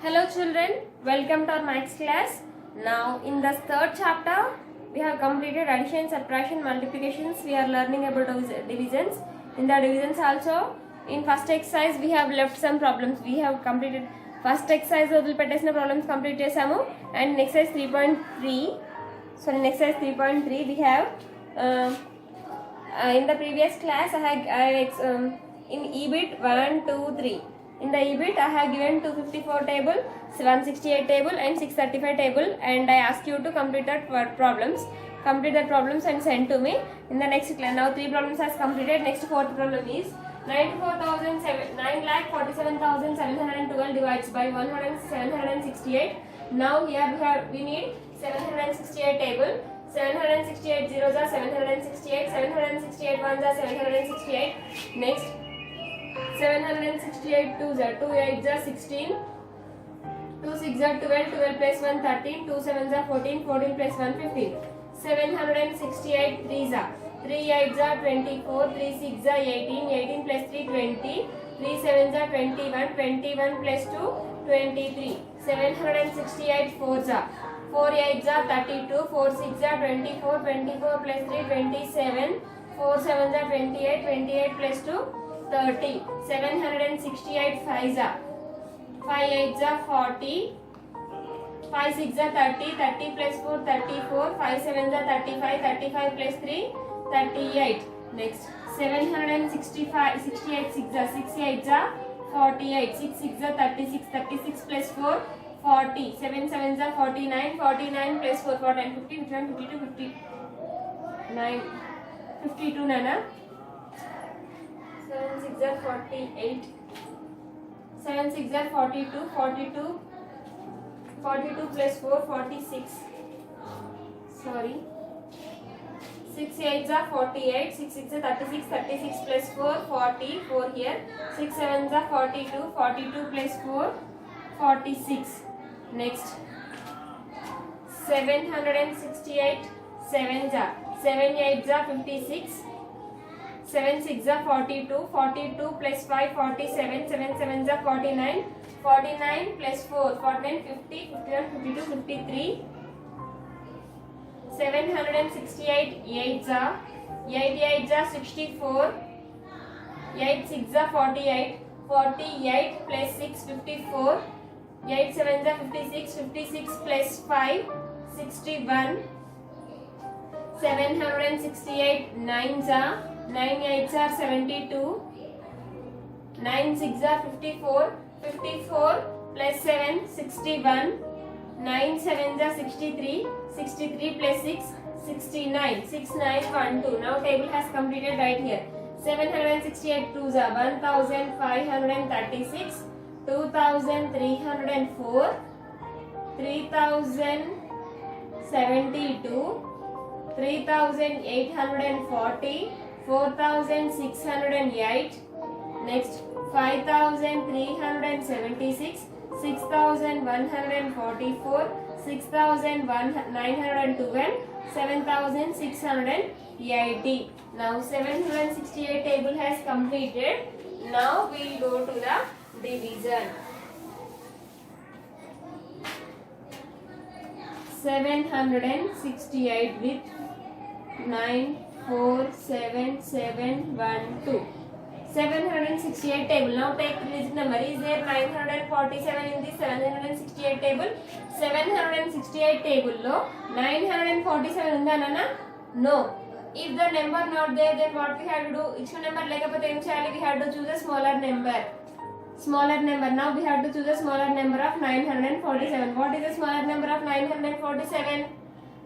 Hello children, welcome to our maths class. Now in the third chapter we have completed addition, subtraction, multiplications. We are learning about divisions. In the divisions also, in first exercise we have left some problems. We have completed first exercise వదిలిపెట్టేసిన problems complete చేసాము. And in exercise 3.3, in exercise 3.3 we have in the previous class in EBIT 1, 2, 3. In the EBIT, I have given 254 table, 168 table and 635 table, and I ask you to complete that problems. Complete the problems and send to me. In the next class, now 3 problems has completed. Next fourth problem is 9,47,712 divides by 768. Now here we need 768 table. 768 zeros are 768. 768 ones are 768. Next. 768 2s are 2 8s are 16, 2 6s are 12, 12 plus 1 13, 2 7s are 14, 14 plus 1 15. 768 3s are 3 8s are 24, 3 6s are 18, 18 plus 3 20, 3 7s are 21, 21 plus 2 23. 768 4s are 4 8s are 32, 4 6s are 24, 24 plus 3 27, 4 7s are 28, 28 plus 2 30. 768 5s are 5 8s are 40, 5 6s are 30, 30 plus 4 34, 5 7s are 35, 35 plus 3 38. Next 765 68 6s are 6 8s are 48, 6 6s are 36, 36 plus 4 40, 7 7s are 49, 49 plus 4 49 50 51 52 59 52 nana. 7 6 are 48, 7 6 are 42, 42, 42 plus 4 46, sorry, 6 8s are 48, 6 6 are 36, 36 plus 4 40, 4 here, 6 7s are 42, 42 plus 4 46. Next 768 7s are 7 8s are 56, 7 6 are 42, 42 plus 5 47, 7 7s are 49, 49 plus 4 49 50, 51 52 53. 768 8s are 8 8s are 64, 8 6 are 48, 48 plus 6 54, 8 7s are 56, 56 plus 5 61. 768 9s are 9 8s are 72, 9 6 are 54, 54 plus 7 61, 9 7s are 63, 63 plus 6 69, 6912. Now table has completed right here. 768 2s are 1536, 2304, 3072, 3840, 4608. Next 5376, 6144, 6912, 7680. Now 768 table has completed. Now we will go to the division. 768 with 9 4 7 7 1 2. 768 table. Now take digit number. Is there 947 in this 768 table? 768 table lo 947 unda nana? No. If the number not there, then what we have to do? Ichna number lekapothe em cheyali? We have to choose a smaller number. Smaller number. Now we have to choose a smaller number of 947. What is the smaller number of 947?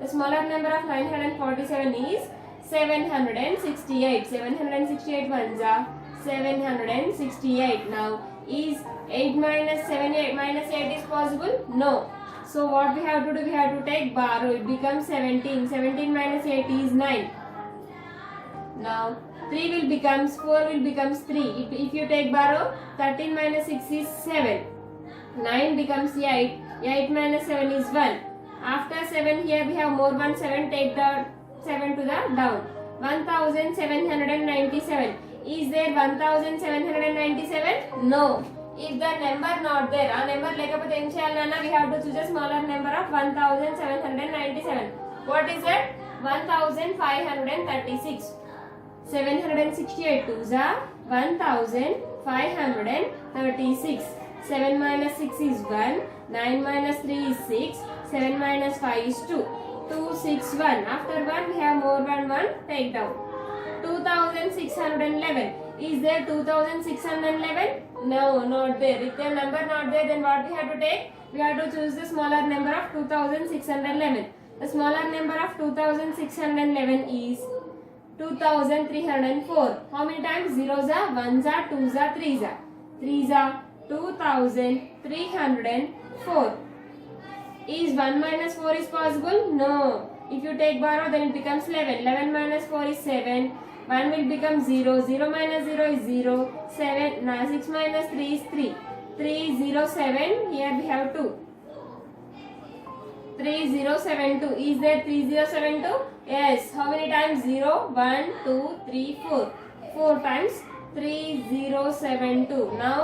The smaller number of 947 is 768. 768 ones are 768. Now is 8 minus 7 8 minus 8 is possible? No. So what we have to do? We have to take borrow. It becomes 17. 17 minus 8 is 9. Now 3 will becomes 4 will becomes 3. If you take borrow, 13 minus 6 is 7. 9 becomes 8. 8 minus 7 is 1. After 7 here we have more 1 7. Take the 7 to the down. 1797. Is there 1797? No. If the number not there, ఆ number లేకపోతే ఏం చేయాలి నాన్న? We have to choose a smaller number of 1797. What is it? 1536. 768 twos are 1536. 7 minus 6 is 1. 9 minus 3 is 6. 7 minus 5 is 2. 2, 6, 1. After 1 we have more than 1. Take down. 2611. Is there 2611? No, not there. If the number not there, then what we have to take? We have to choose the smaller number of 2611. The smaller number of 2611 is 2304. How many times? Zeros are, ones are, twos are, threes are. Threes are 2304. Is 1 minus 4 is possible? No. If you take borrow, then it becomes 11. 11 minus 4 is 7. 1 will become 0. 0 minus 0 is 0. 7. 6 minus 3 is 3. 307. Here we have 2. 3072. Is there 3072? Yes. How many times? 0, 1, 2, 3, 4. 4 times 3072. Now,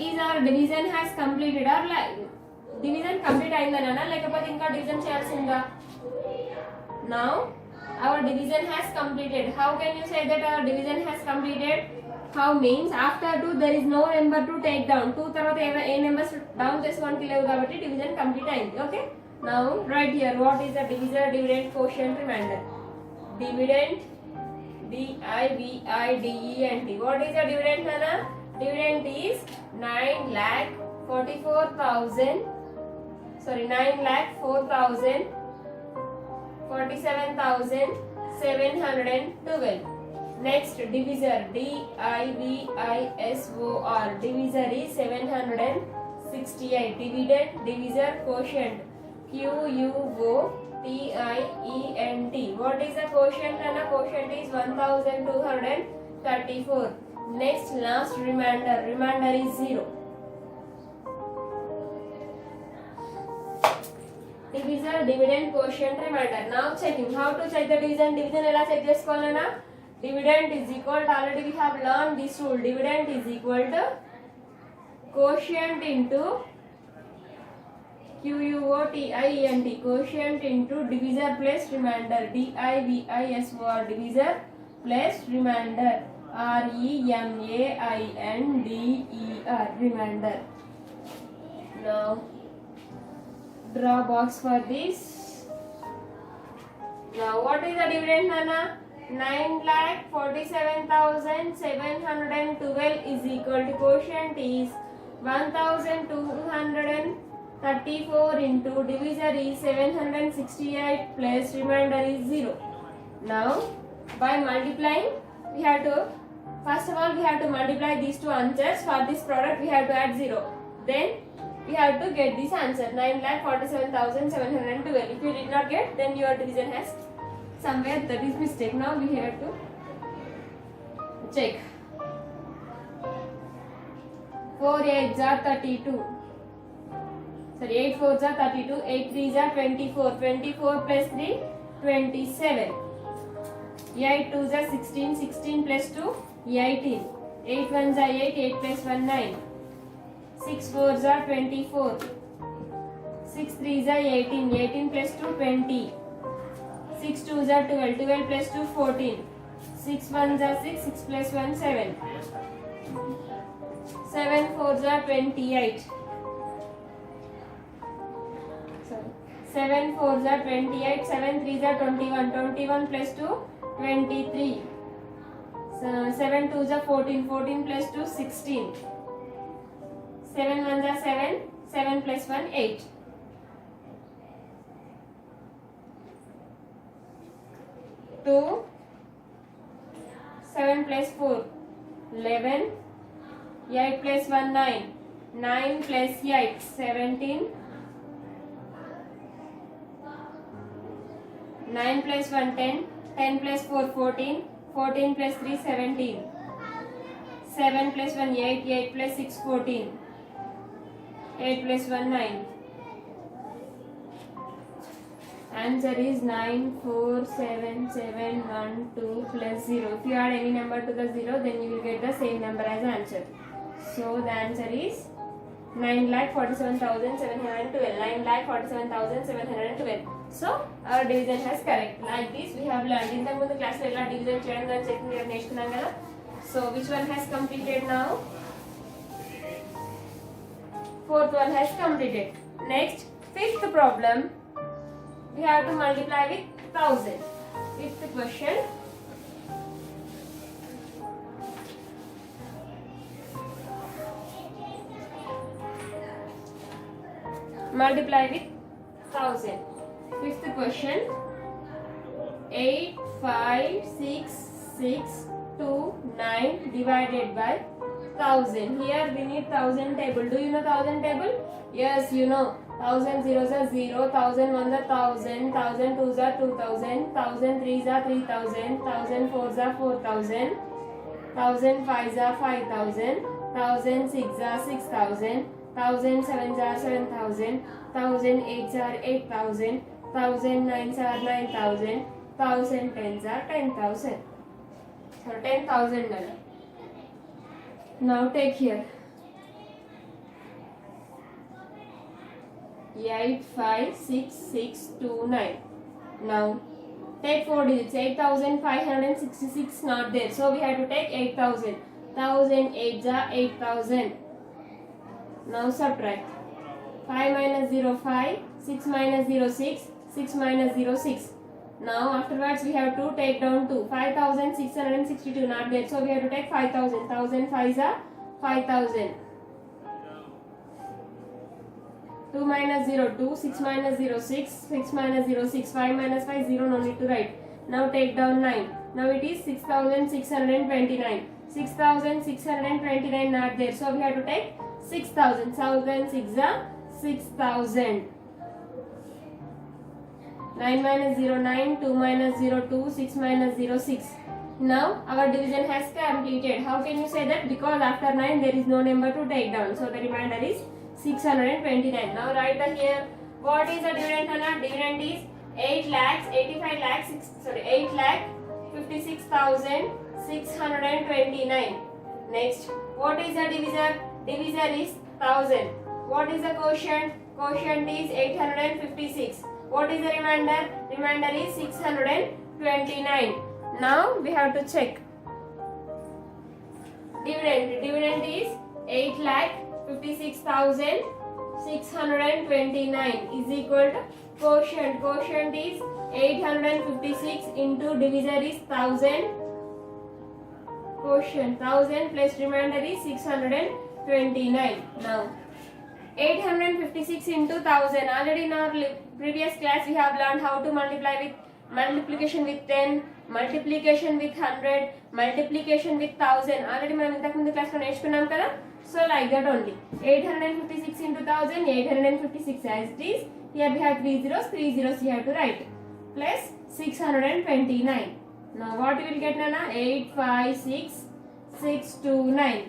is our division has completed or like division complete అయిందా నాన్న లేకపోతే ఇంకా division చేయాల్సిందా? Now our division has completed. How can you say that our division has completed? How means after 2 there is no number to take down. 2 తర్వాత ఏ numbers down చేసుకోవడానికి లేవు కాబట్టి division complete అయింది. Okay? Now right here what is the divisor, dividend, quotient, remainder? Dividend, D-I-V-I-D-E-N-T. What is the dividend nana? Dividend is 9,04,47,712. Next divisor, D-I-V-I-S-O-R. Divisor is 768. Dividend, divisor, quotient, Q-U-O-T-I-E-N-T. What is the quotient? And the quotient is 1234. Next last remainder. Remainder is 0. Divisor, dividend, quotient, remainder. Now checking. How to check the division? Division ela check chesukolana? Dividend is equal to, already we have learned this rule. Dividend is equal to quotient into Q-U-O-T-I-E-N-T. Quotient into divisor plus remainder. D-I-V-I-S-O-R. Divisor plus remainder. R-E-M-A-I-N-D-E-R. Remainder. Now draw box for this. Now what is the dividend nana? 9,47,712 is equal to quotient is 1,234 into divisor is 768 plus remainder is 0. Now by multiplying we have to, first of all we have to multiply these two answers. For this product we have to add 0. Then we have to get this answer 9,47,712. If you did not get, then your division has somewhere that is mistake. Now we have to check. 4 8s are 32. Sorry, 8 4s are 32. 8 3s are 24. 24 plus 3 27. 8 2s are 16. 16 plus 2 18. 8 1s are 8. 8 plus 1 9. 6 4s are 24. 6 3s are 18. 18 plus 2 20. 6 2s are 12. 12 plus 2 14. 6 1s are 6. 6 plus 1 7. 7 4s are 28. Sorry. 7 4s are 28. 7 3s are 21. 21 plus 2 23. 7 2s are 14. 14 plus 2 16. 7 1s are 7. 7 plus 1 8. 2. 7 plus 4 11. 8 plus 1 9. 9 plus 8 17. 9 plus 1 10. 10 plus 4 14. 14 plus 3 17. 7 plus 1 8. 8 plus 6 14. 8 plus 1 9. Answer is 94771 2 plus 0. If you add any number to the 0, then you will get the same number as answer. So the answer is 9,47,712. 9,47,712. So our division has correct. Like this we have learned. In the class division cheyadam and checking we have నేర్చుకున్నాం కదా. So which one has completed now? Fourth one has completed. Next, fifth problem. We have to multiply with 1000. Fifth question. Multiply with 1000. Fifth question. 8, 5, 6, 6, 2, 9 divided by 1000. Here we need 1000 table. Do you know 1000 table? Yes, you know. 1000 zeros are 0, 1000 ones are 1000, 1000 twos are 2000, 1000 threes are 3000, 1000 fours are 4000, 1000 fives are 5000, 1000 sixes are 6000, 1000 sevens are 7000, 1000 eights are 8000, 1000 nines are 9000, 1000 tens are 10,000. So 10,000 nana. Now take here 8, 5, 6, 6, 2, 9. Now take 4 digits. 8,566 not there. So we have to take 8,000. 1000 8s are 8,000. Now subtract. 5 minus 0 5, 6 minus 0 6, 6 minus 0 6. Now afterwards we have to take down 2. 5,662 not there. So we have to take 5,000. 1,000 5s are 5,000. 2 minus 0 2, 6 minus 0 6, 6 minus 0 6, 5 minus 5 0, no need to write. Now take down 9. Now it is 6,629. 6,629 not there. So we have to take 6,000. 1,000 6 are 6,000. 9 minus 0 9, 2 minus 0 2, 6 minus 0 6. Now our division has completed. How can you say that? Because after 9 there is no number to take down. So the remainder is 629. Now write the here. What is the dividend, Anna? Dividend is 8 lakhs 85 lakhs 8 lakh 56,629. Next, what is the divisor? Divisor is 1000. What is the quotient? Quotient is 856. What is the remainder? Remainder is 629. Now we have to check. Dividend is 8,56,629 is equal to quotient. Quotient is 856 into divisor is 1000. Quotient 1000 plus remainder is 629. Now 856 into 1000. Already in our previous class we have learned how to multiply with multiplication with 10, multiplication with 100, multiplication with 1000. Already మనం ఇంతకు ముందు class లో నేర్చుకున్నాం కదా. So like that only. 856 into 1000, 856 as it is. Here we have 3 zeros, 3 zeros you have to write. Plus 629. Now what you will get, Nana? 8, 5, 6, 6, 2, 9.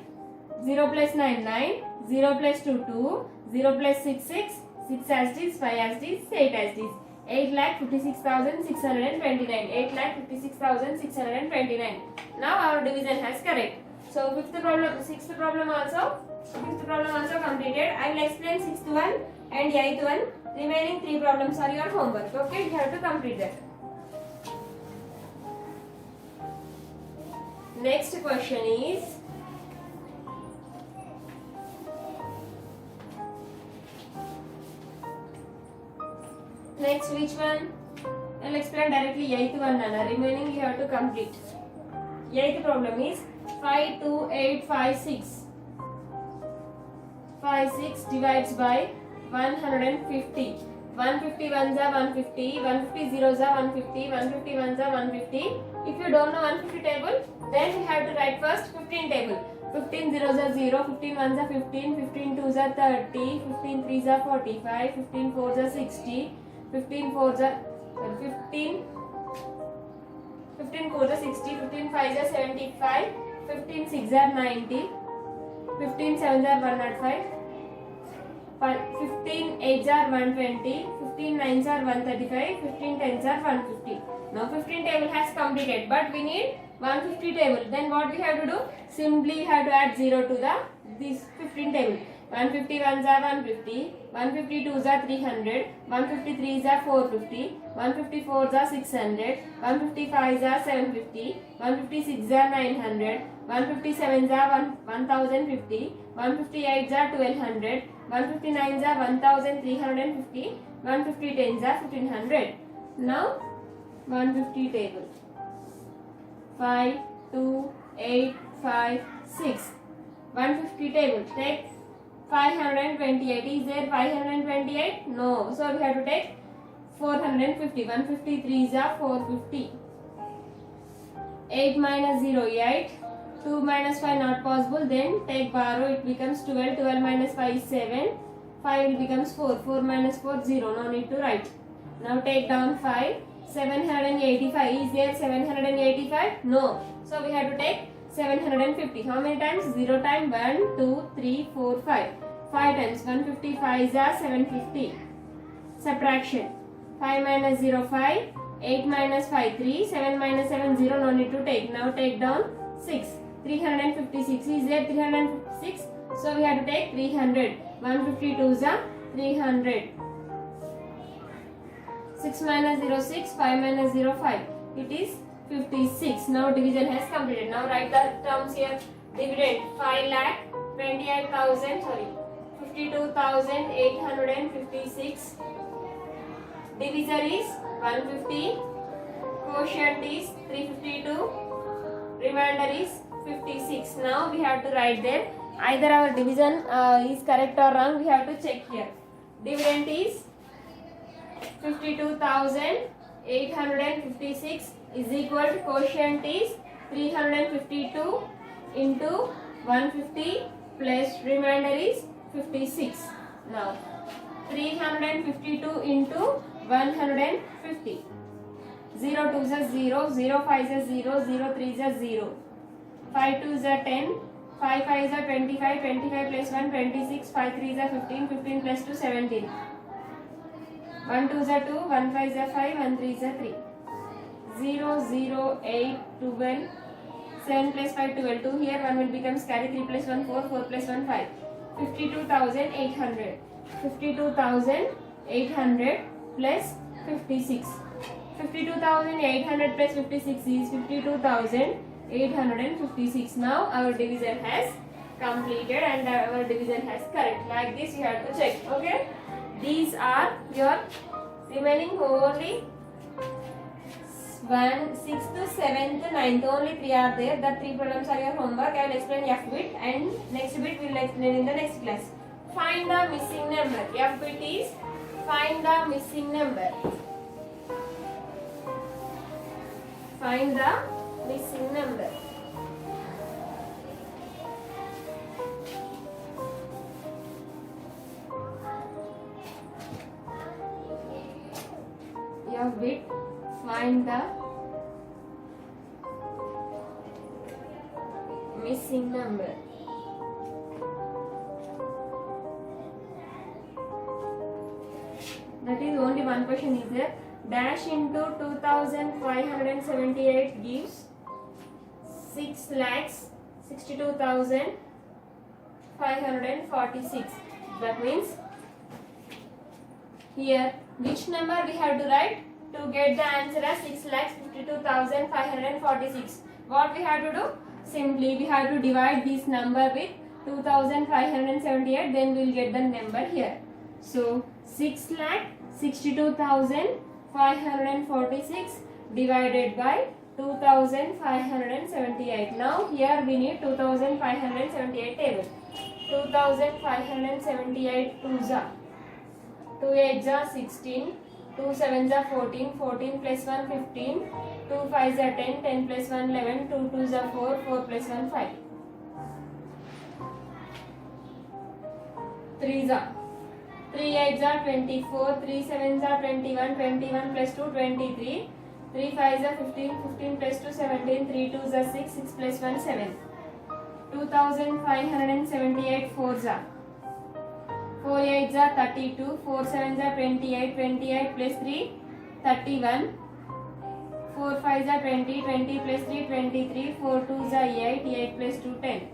0 plus 9, 9. 0 plus 2, 2. 0 plus 6, 6. 6 as it is, 5 as it is, 8 as it is. 8,56,629. 8,56,629. Now our division has correct. So sixth problem also completed. I will explain sixth one and eighth one. Remaining 3 problems are your homework. Okay, you have to complete that. Next question is which one? I'll explain directly eighth one, Nana. Remaining you have to complete. Eighth problem is 5, 2, 8, 5, 6. 5, 6 divides by 150. 150 ones are 150, 150 zeros are 150, 150 ones are 150. If you don't know 150 table, then you have to write first 15 table. 15 zeros are 0, 15 ones are 15, 15 twos are 30, 15 threes are 45, 15 fours are 60, 15 fours are 15 fours are 60, 15 fives are 75, 15 sixes are 90, 15 sevens are 105, 15 eights are 120, 15 nines are 135, 15 tens are 150. Now 15 table has completed, but we need 150 table. Then what we have to do? Simply we have to add 0 to the this 15 table. 151 are 150, 152 are 300, 153 are 450, 154 are 600, 155 are 750, 156 are 900, 157 are 1050, 158 are 1200, 159 are 1350, 150 tens are 1500. Now 150 table. 5, 2, 8, 5, 6. 150 table. Take 528. Is there 528? No. So we have to take 450. 153 is 450. 8 minus 0, 8. 2 minus 5 not possible. Then take borrow. It becomes 12. 12 minus 5 is 7. 5 will becomes 4. 4 minus 4, 0. No need to write. Now take down 5. 785. Is there 785? No. So we have to take 750. How many times? 0 times. 1, 2, 3, 4, 5. 5 times. 155 is 750. Subtraction. 5 minus 0, 5. 8 minus 5, 3. 7 minus 7, 0. No need to take. Now take down 6. 356. Is there 356? So we have to take 300. 152 is 300. 6 minus 0, 6. 5 minus 0, 5. It is 56. Now division has completed. Now write the terms here. Dividend 52,856. Divisor is 150. Quotient is 352. Remainder is 56. Now we have to write there. Either our division is correct or wrong. We have to check here. Dividend is 52,856 is equal to quotient is 352 into 150 plus remainder is 56. Now 352 into 150. 0 2 is 0, 0 5 is 0, 0 3 is 0. 5 2 is 10, 5 5 is 25, 25 plus 1 26, 5 3 is 15, 15 plus 2 17. 1 2 is 2, 1 5 is 5, 1 3 is 3. 0 0 8 12, 7 plus 5 12. 2 here 1 will becomes carry, 3 plus 1 4, 4 plus 1 5. 52,800. 52,800 plus 56. 52,800 plus 56 is 52,856. Now our division has completed and our division has correct. Like this you have to check. Okay. These are your remaining only 1, 6th, 7th, 9th. Only 3 are there. The 3 problems are your homework. I will explain F bit and next bit we will explain in the next class. Find the missing number. F bit is find the missing number. Find the missing number. F bit find the missing number. That is only one question is there. Dash into 2,578 gives 6,62,546. That means here which number we have to write to get the answer as 6,52,546. What we have to do? Simply we have to divide this number with 2,578, then we will get the number here. So 6,62,546 divided by 2,578. Now here we need 2,578 table. 2,578 2s are 2 8s are 16, 2 7s are 14, 14 plus 1 15, 2 5s are 10, 10 plus 1 11, 2 2s are 4, 4 plus 1 5. 3s are 3 8s are 24, 3 7s are 21, 21 plus 2 23, 3 5s are 15, 15 plus 2 17, 3 2s are 6, 6 plus 1 7. 2,578 4s are 4 8s are 32, 4 7s are 28, 28 plus 3 31, 4 5s are 20, 20 plus 3 23, 4 2s are 8, 8 plus 2 10.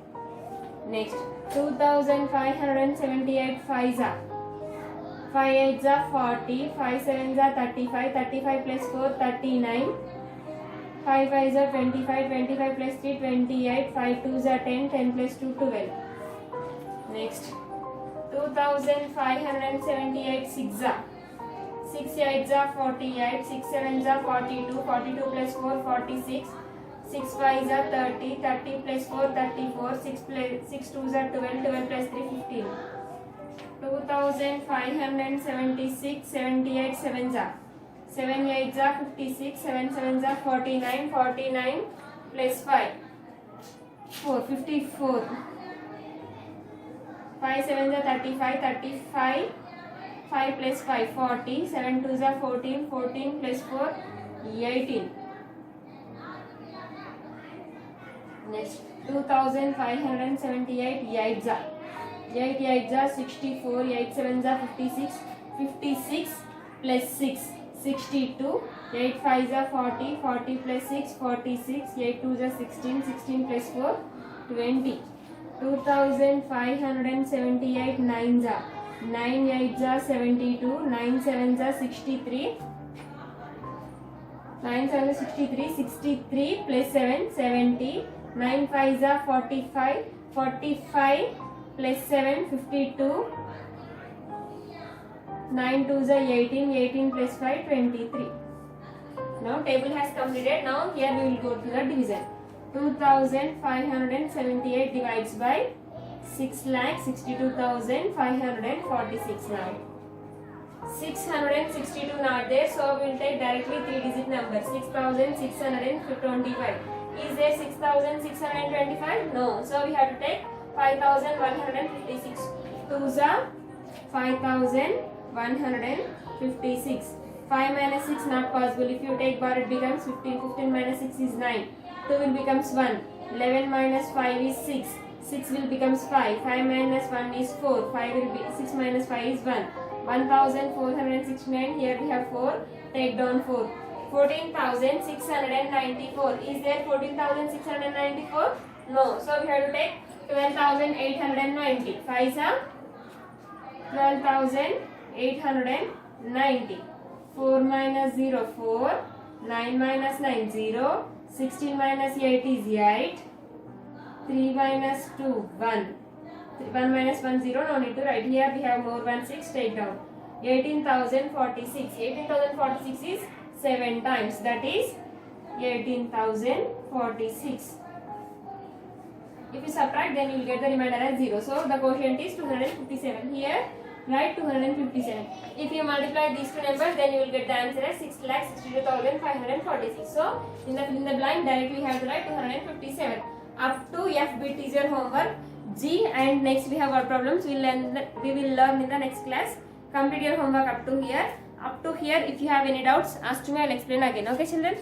Next 2578 5s are 5 8s are 40, 5 7s are 35, 35 plus 4 39, 5 5s are 25, 25 plus 3 28, 5 2s are 10, 10 plus 2 12. Next 2578 6s are 6 8s are 48, 6 7s are 42, 42 plus 4 46, 6 5s are 30, 30 plus 4 34, 6 2s are 12, 12 plus 3 15. 2576 78 7s are 7 8s are 56, 7 7s are 49, 49 plus 5 4 54, 5 7s are 35, 35 5 plus 5 40, 7 2s are 14, 14 plus 4 18. Next 2578 8s are 8 8s are 64, 8 7s are 56, 56 plus 6 62, 8 5s are 40, 40 plus 6 46, 8 2s are 16, 16 plus 4 20. 2578 9s are 9 8s are 72, 9 7s are 63, 9 7s are 63, 63 plus 7 70, 9 5s are 45, 45 plus 7 52, 9 2s are 18, 18 plus 5 23. Now table has completed. Now here we will go to the division. 2578 divides by 6,62,546 now. 662 not there, so we will take directly 3-digit number 6,625. Is there 6,625? No, so we have to take 5,156. 2s are 5,156. 5 minus 6 not possible. If you take bar it becomes 15. 15 minus 6 is 9. 2 will becomes 1. 11 minus 5 is 6. 6 will becomes 5. 5 minus 1 is 4. 5 will be 6 minus 5 is 1. 1,469. Here we have 4. Take down 4. 14,694. Is there 14,694? No. So we have to take 12,890. 5s are 12,890. 4 minus 0 4. 9 minus 9 0. 16 minus 8 is 8. 3 minus 2 1. 1 minus 1 0. No need to write. Here we have more 1 6. Take down. 18,046. 18,046 is 7 times. That is 18,046. If you subtract, then you will get the remainder as 0. So the quotient is 257. Here write 257. If you multiply these two numbers, then you will get the answer as 6,62,546. So in the blank directly you have to write 257. Up to F bit is your homework. G and next we have our problems. We will learn in the next class. Complete your homework up to here. Up to here, if you have any doubts, ask me. I will explain again. Okay, children.